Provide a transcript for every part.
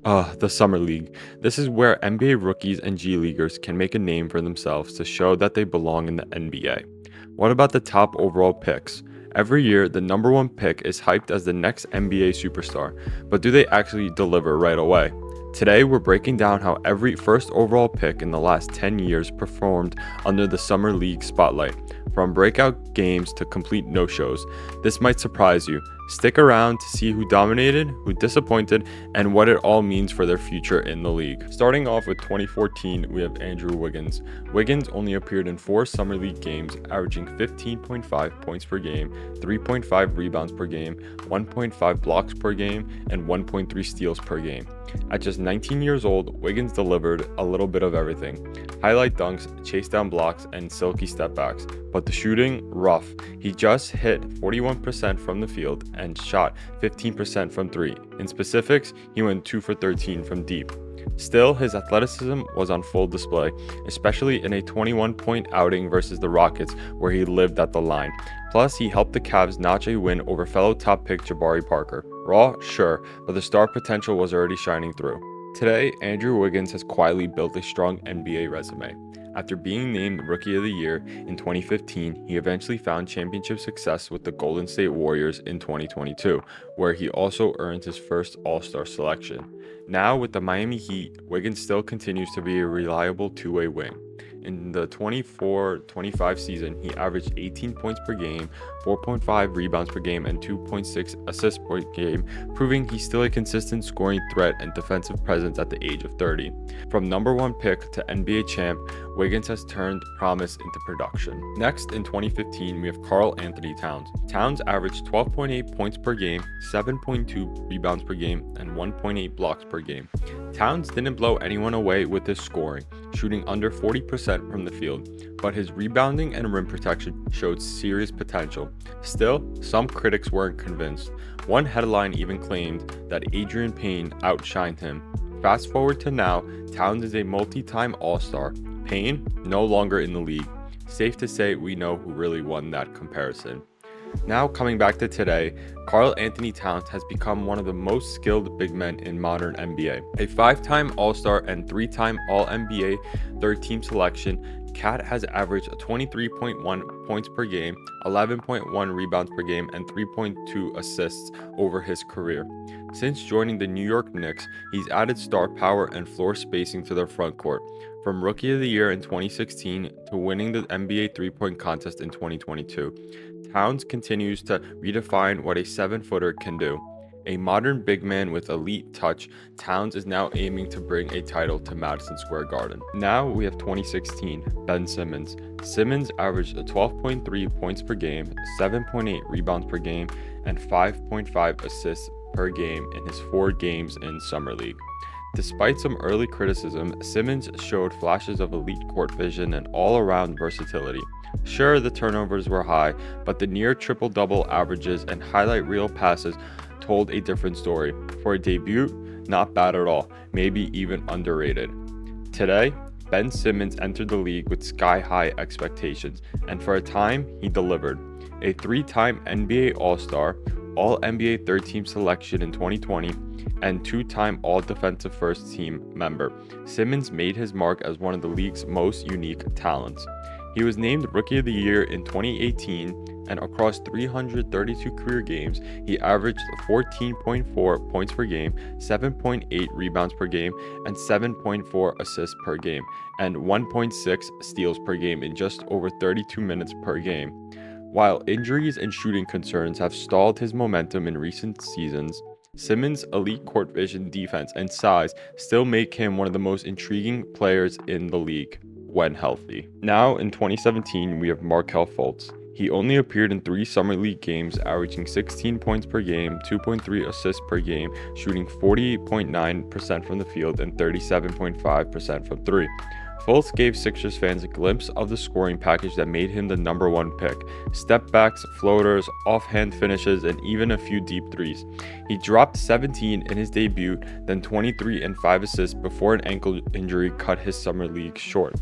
The Summer League. This is where NBA rookies and G Leaguers can make a name for themselves to show that they belong in the NBA. What about the top overall picks? Every year, the number one pick is hyped as the next NBA superstar, but do they actually deliver right away? Today, we're breaking down how every first overall pick in the last 10 years performed under the Summer League spotlight, from breakout games to complete no-shows. This might surprise you. Stick around to see who dominated, who disappointed, and what it all means for their future in the league. Starting off with 2014, we have Andrew Wiggins. Wiggins only appeared in 4 Summer League games, averaging 15.5 points per game, 3.5 rebounds per game, 1.5 blocks per game, and 1.3 steals per game. At just 19 years old, Wiggins delivered a little bit of everything. Highlight dunks, chase down blocks, and silky stepbacks. But the shooting, rough. He just hit 41% from the field and shot 15% from 3. In specifics, he went 2 for 13 from deep. Still, his athleticism was on full display, especially in a 21-point outing versus the Rockets, where he lived at the line. Plus, he helped the Cavs notch a win over fellow top pick Jabari Parker. Raw, sure, but the star potential was already shining through. Today, Andrew Wiggins has quietly built a strong NBA resume. After being named Rookie of the Year in 2015, he eventually found championship success with the Golden State Warriors in 2022, where he also earned his first All-Star selection. Now, with the Miami Heat, Wiggins still continues to be a reliable two-way wing. In the 24-25 season, he averaged 18 points per game, 4.5 rebounds per game, and 2.6 assists per game, proving he's still a consistent scoring threat and defensive presence at the age of 30. From number 1 pick to NBA champ, Wiggins has turned promise into production. Next, in 2015, we have Karl Anthony Towns. Towns averaged 12.8 points per game, 7.2 rebounds per game, and 1.8 blocks per game. Towns didn't blow anyone away with his scoring, shooting under 40% from the field, but his rebounding and rim protection showed serious potential. Still, some critics weren't convinced. One headline even claimed that Adrian Payne outshined him. Fast forward to now, Towns is a multi-time All-Star. Payne, no longer in the league. Safe to say we know who really won that comparison. Now coming back to today, Karl Anthony Towns has become one of the most skilled big men in modern NBA. A 5-time All-Star and 3-time All-NBA third-team selection, Cat has averaged 23.1 points per game, 11.1 rebounds per game, and 3.2 assists over his career. Since joining the New York Knicks, he's added star power and floor spacing to their front court. From Rookie of the Year in 2016 to winning the NBA three-point contest in 2022, Towns continues to redefine what a 7-footer can do. A modern big man with elite touch, Towns is now aiming to bring a title to Madison Square Garden. Now we have 2016, Ben Simmons. Simmons averaged 12.3 points per game, 7.8 rebounds per game, and 5.5 assists per game in his 4 games in Summer League. Despite some early criticism, Simmons showed flashes of elite court vision and all-around versatility. Sure, the turnovers were high, but the near triple-double averages and highlight reel passes told a different story. For a debut, not bad at all, maybe even underrated. Today, Ben Simmons entered the league with sky-high expectations, and for a time, he delivered. A 3-time NBA All-Star, All-NBA third-team selection in 2020, and 2-time All-Defensive First-Team member, Simmons made his mark as one of the league's most unique talents. He was named Rookie of the Year in 2018, and across 332 career games, he averaged 14.4 points per game, 7.8 rebounds per game, and 7.4 assists per game, and 1.6 steals per game in just over 32 minutes per game. While injuries and shooting concerns have stalled his momentum in recent seasons, Simmons' elite court vision, defense, and size still make him one of the most intriguing players in the league when healthy. Now in 2017, we have Markelle Fultz. He only appeared in 3 Summer League games, averaging 16 points per game, 2.3 assists per game, shooting 48.9% from the field and 37.5% from 3. Fultz gave Sixers fans a glimpse of the scoring package that made him the number 1 pick. Step backs, floaters, offhand finishes, and even a few deep threes. He dropped 17 in his debut, then 23 and 5 assists before an ankle injury cut his Summer League short.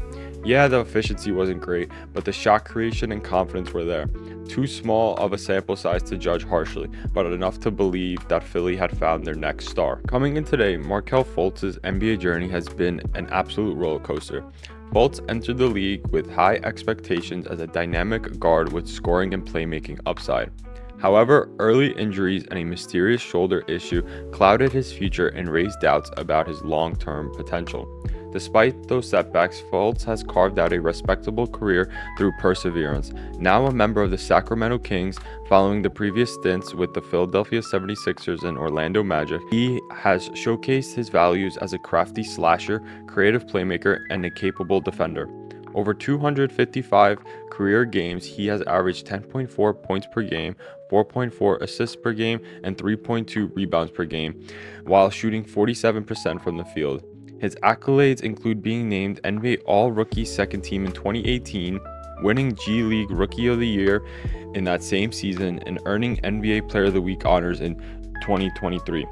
Yeah, the efficiency wasn't great, but the shot creation and confidence were there. Too small of a sample size to judge harshly, but enough to believe that Philly had found their next star. Coming in today, Markelle Fultz's NBA journey has been an absolute roller coaster. Fultz entered the league with high expectations as a dynamic guard with scoring and playmaking upside. However, early injuries and a mysterious shoulder issue clouded his future and raised doubts about his long-term potential. Despite those setbacks, Fultz has carved out a respectable career through perseverance. Now a member of the Sacramento Kings, following the previous stints with the Philadelphia 76ers and Orlando Magic, he has showcased his values as a crafty slasher, creative playmaker, and a capable defender. Over 255 career games, he has averaged 10.4 points per game, 4.4 assists per game, and 3.2 rebounds per game, while shooting 47% from the field. His accolades include being named NBA All-Rookie Second Team in 2018, winning G League Rookie of the Year in that same season, and earning NBA Player of the Week honors in 2023.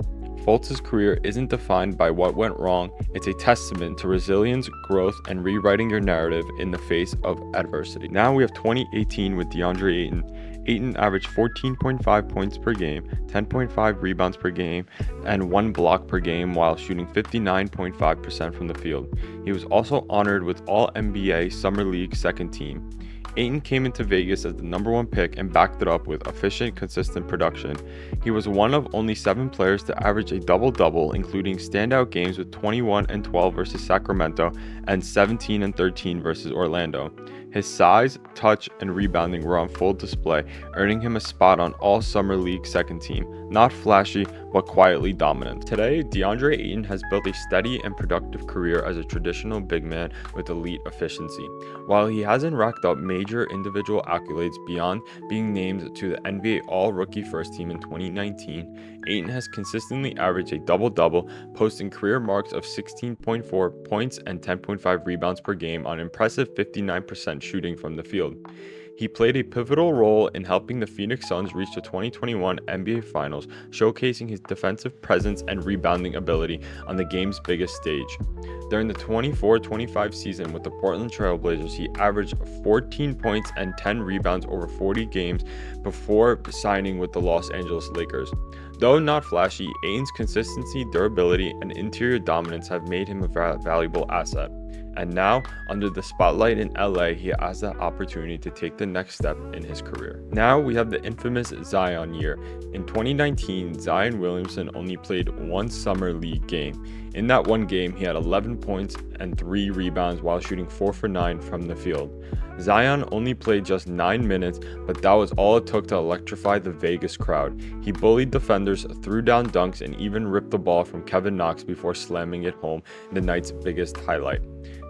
Fultz's career isn't defined by what went wrong, it's a testament to resilience, growth, and rewriting your narrative in the face of adversity. Now we have 2018 with DeAndre Ayton. Ayton averaged 14.5 points per game, 10.5 rebounds per game, and 1 block per game while shooting 59.5% from the field. He was also honored with All-NBA Summer League Second Team. Ayton came into Vegas as the #1 pick and backed it up with efficient, consistent production. He was one of only 7 players to average a double-double, including standout games with 21 and 12 versus Sacramento and 17 and 13 versus Orlando. His size, touch, and rebounding were on full display, earning him a spot on All Summer League Second Team. Not flashy, but quietly dominant. Today, DeAndre Ayton has built a steady and productive career as a traditional big man with elite efficiency. While he hasn't racked up major individual accolades beyond being named to the NBA All-Rookie First Team in 2019, Ayton has consistently averaged a double-double, posting career marks of 16.4 points and 10.5 rebounds per game on impressive 59% shooting from the field. He played a pivotal role in helping the Phoenix Suns reach the 2021 NBA Finals, showcasing his defensive presence and rebounding ability on the game's biggest stage. During the 24-25 season with the Portland Trail Blazers, he averaged 14 points and 10 rebounds over 40 games before signing with the Los Angeles Lakers. Though not flashy, Ayton's consistency, durability, and interior dominance have made him a valuable asset. And now, under the spotlight in LA, he has the opportunity to take the next step in his career. Now we have the infamous Zion year. In 2019, Zion Williamson only played 1 summer league game. In that one game, he had 11 points and 3 rebounds while shooting 4 for 9 from the field. Zion only played just 9 minutes, but that was all it took to electrify the Vegas crowd. He bullied defenders, threw down dunks, and even ripped the ball from Kevin Knox before slamming it home in the night's biggest highlight.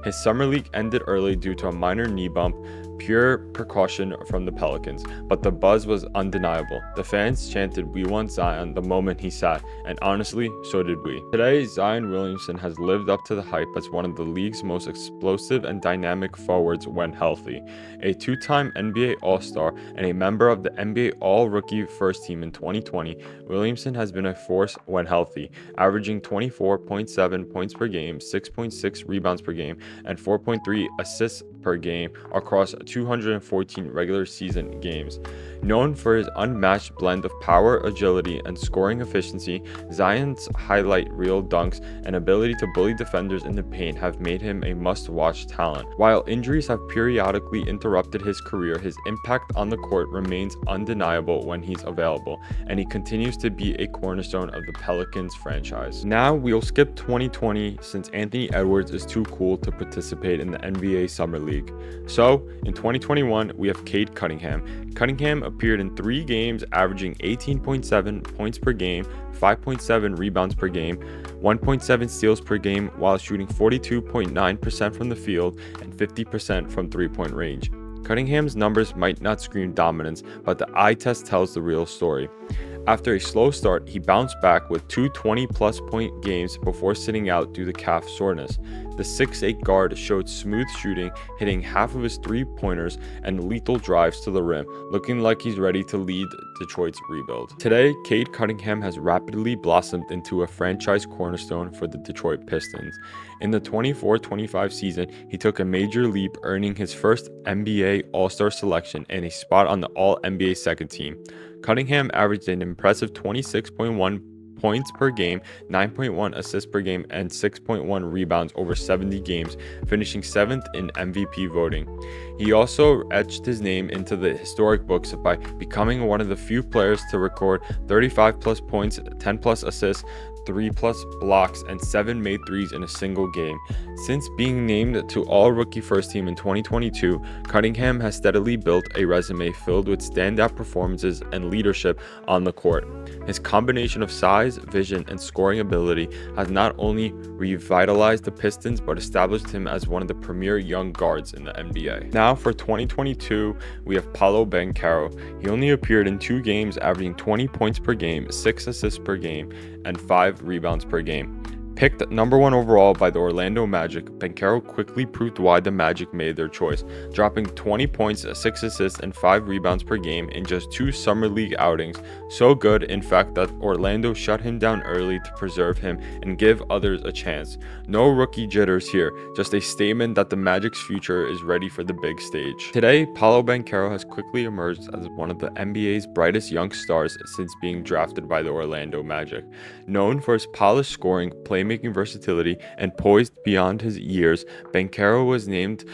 His summer league ended early due to a minor knee bump, pure precaution from the Pelicans, but the buzz was undeniable. The fans chanted, "We want Zion," the moment he sat, and honestly, so did we. Today, Zion Williamson has lived up to the hype as one of the league's most explosive and dynamic forwards when healthy. A 2-time NBA All-Star and a member of the NBA All-Rookie First Team in 2020, Williamson has been a force when healthy, averaging 24.7 points per game, 6.6 rebounds per game, and 4.3 assists per game across 214 regular season games. Known for his unmatched blend of power, agility, and scoring efficiency, Zion's highlight reel dunks and ability to bully defenders in the paint have made him a must-watch talent. While injuries have periodically interrupted his career, his impact on the court remains undeniable when he's available, and he continues to be a cornerstone of the Pelicans franchise. Now we'll skip 2020 since Anthony Edwards is too cool to participate in the NBA Summer League. So, in 2021, we have Cade Cunningham. Cunningham appeared in 3 games, averaging 18.7 points per game, 5.7 rebounds per game, 1.7 steals per game, while shooting 42.9% from the field and 50% from three-point range. Cunningham's numbers might not scream dominance, but the eye test tells the real story. After a slow start, he bounced back with two 20-plus point games before sitting out due to calf soreness. The 6'8 guard showed smooth shooting, hitting half of his three-pointers and lethal drives to the rim, looking like he's ready to lead Detroit's rebuild. Today, Cade Cunningham has rapidly blossomed into a franchise cornerstone for the Detroit Pistons. In the 24-25 season, he took a major leap, earning his first NBA All-Star selection and a spot on the All-NBA second team. Cunningham averaged an impressive 26.1 points per game, 9.1 assists per game, and 6.1 rebounds over 70 games, finishing 7th in MVP voting. He also etched his name into the historic books by becoming one of the few players to record 35 plus points, 10 plus assists, 3 plus blocks, and 7 made threes in a single game. Since being named to All-Rookie First Team in 2022, Cunningham has steadily built a resume filled with standout performances and leadership on the court. His combination of size, vision, and scoring ability has not only revitalized the Pistons but established him as one of the premier young guards in the NBA. Now for 2022, we have Paolo Banchero. He only appeared in 2 games, averaging 20 points per game, 6 assists per game, and 5 rebounds per game. Picked number 1 overall by the Orlando Magic, Banchero quickly proved why the Magic made their choice, dropping 20 points, 6 assists, and 5 rebounds per game in just 2 Summer League outings. So good, in fact, that Orlando shut him down early to preserve him and give others a chance. No rookie jitters here, just a statement that the Magic's future is ready for the big stage. Today, Paolo Banchero has quickly emerged as one of the NBA's brightest young stars since being drafted by the Orlando Magic. Known for his polished scoring, playmaking versatility, and poised beyond his years, Banchero was named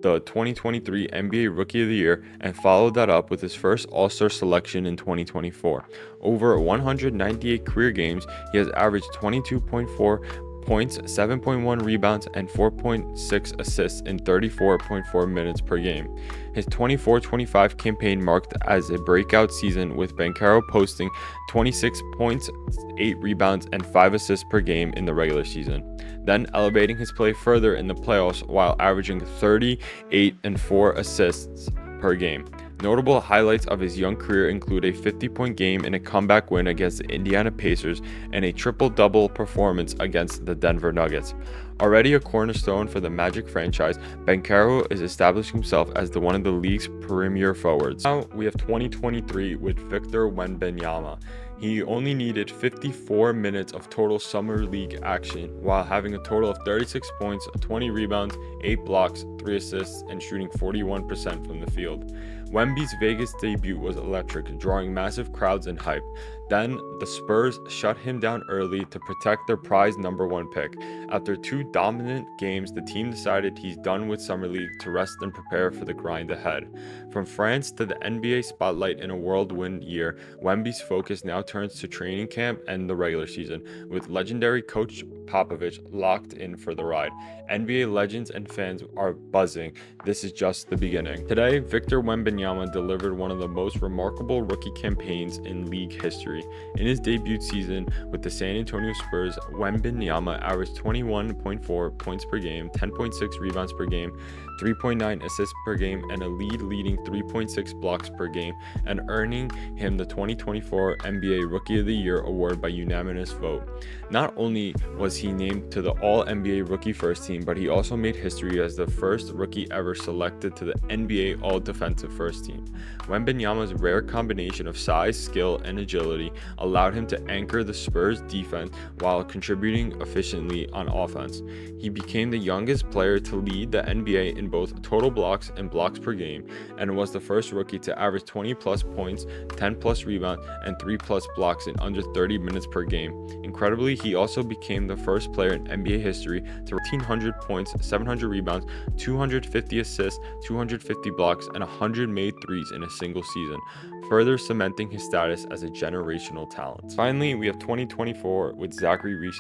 the 2023 NBA Rookie of the Year and followed that up with his first All-Star selection in 2024. Over 198 career games, he has averaged 22.4 points, 7.1 rebounds, and 4.6 assists in 34.4 minutes per game. His 24-25 campaign marked as a breakout season, with Banchero posting 26 points, 8 rebounds, and 5 assists per game in the regular season, then elevating his play further in the playoffs while averaging 38 and 4 assists per game. Notable highlights of his young career include a 50-point game in a comeback win against the Indiana Pacers and a triple-double performance against the Denver Nuggets. Already a cornerstone for the Magic franchise, Banchero is establishing himself as one of the league's premier forwards. Now we have 2023 with Victor Wembanyama. He only needed 54 minutes of total Summer League action while having a total of 36 points, 20 rebounds, 8 blocks, 3 assists, and shooting 41% from the field. Wemby's Vegas debut was electric, drawing massive crowds and hype. Then, the Spurs shut him down early to protect their prized number 1 pick. After 2 dominant games, the team decided he's done with Summer League to rest and prepare for the grind ahead. From France to the NBA spotlight in a whirlwind year, Wemby's focus now turns to training camp and the regular season, with legendary coach Popovich locked in for the ride. NBA legends and fans are buzzing. This is just the beginning. Today, Victor Wembanyama delivered one of the most remarkable rookie campaigns in league history. In his debut season with the San Antonio Spurs, Wembanyama averaged 21.4 points per game, 10.6 rebounds per game, 3.9 assists per game, and a leading 3.6 blocks per game, and earning him the 2024 NBA Rookie of the Year award by unanimous vote. Not only was he named to the All-NBA Rookie First Team, but he also made history as the first rookie ever selected to the NBA All-Defensive First Team. Wembanyama's rare combination of size, skill, and agility allowed him to anchor the Spurs' defense while contributing efficiently on offense. He became the youngest player to lead the NBA in both total blocks and blocks per game, and was the first rookie to average 20 plus points, 10 plus rebounds, and 3 plus blocks in under 30 minutes per game. Incredibly, he also became the first player in NBA history to 1,500 points, 700 rebounds, 250 assists, 250 blocks, and 100 made threes in a single season, further cementing his status as a generational talent. Finally, we have 2024 with Zachary Reese.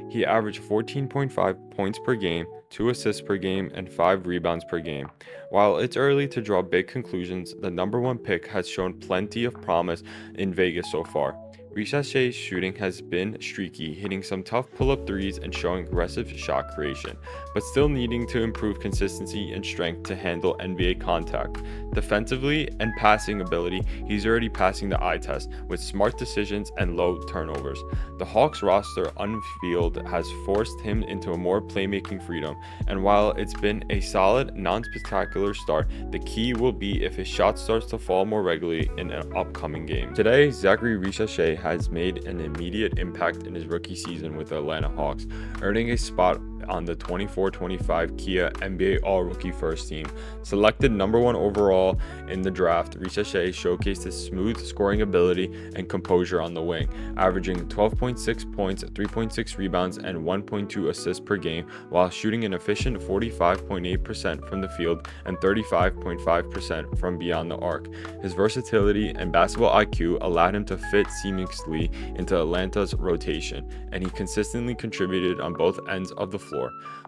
He averaged 14.5 points per game, 2 assists per game, and 5 rebounds per game. While it's early to draw big conclusions, the number 1 pick has shown plenty of promise in Vegas so far. Richard's shooting has been streaky, hitting some tough pull-up threes and showing aggressive shot creation, but still needing to improve consistency and strength to handle NBA contact. Defensively and passing ability, he's already passing the eye test with smart decisions and low turnovers. The Hawks roster on field has forced him into a more playmaking freedom, and while it's been a solid, non-spectacular start, the key will be if his shot starts to fall more regularly in an upcoming game. Today, Zachary Reese has made an immediate impact in his rookie season with the Atlanta Hawks, earning a spot on the 24-25 Kia NBA All-Rookie First Team. Selected number 1 overall in the draft, Reese showcased his smooth scoring ability and composure on the wing, averaging 12.6 points, 3.6 rebounds, and 1.2 assists per game, while shooting an efficient 45.8% from the field and 35.5% from beyond the arc. His versatility and basketball IQ allowed him to fit seamlessly into Atlanta's rotation, and he consistently contributed on both ends of the floor.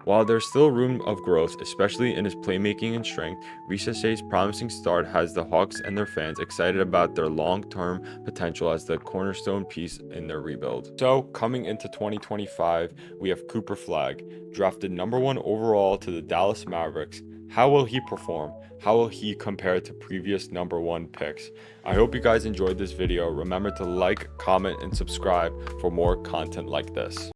While there's still room of growth, especially in his playmaking and strength, Reese's promising start has the Hawks and their fans excited about their long-term potential as the cornerstone piece in their rebuild. So, coming into 2025, we have Cooper Flagg, drafted number 1 overall to the Dallas Mavericks. How will he perform? How will he compare to previous number 1 picks? I hope you guys enjoyed this video. Remember to like, comment, and subscribe for more content like this.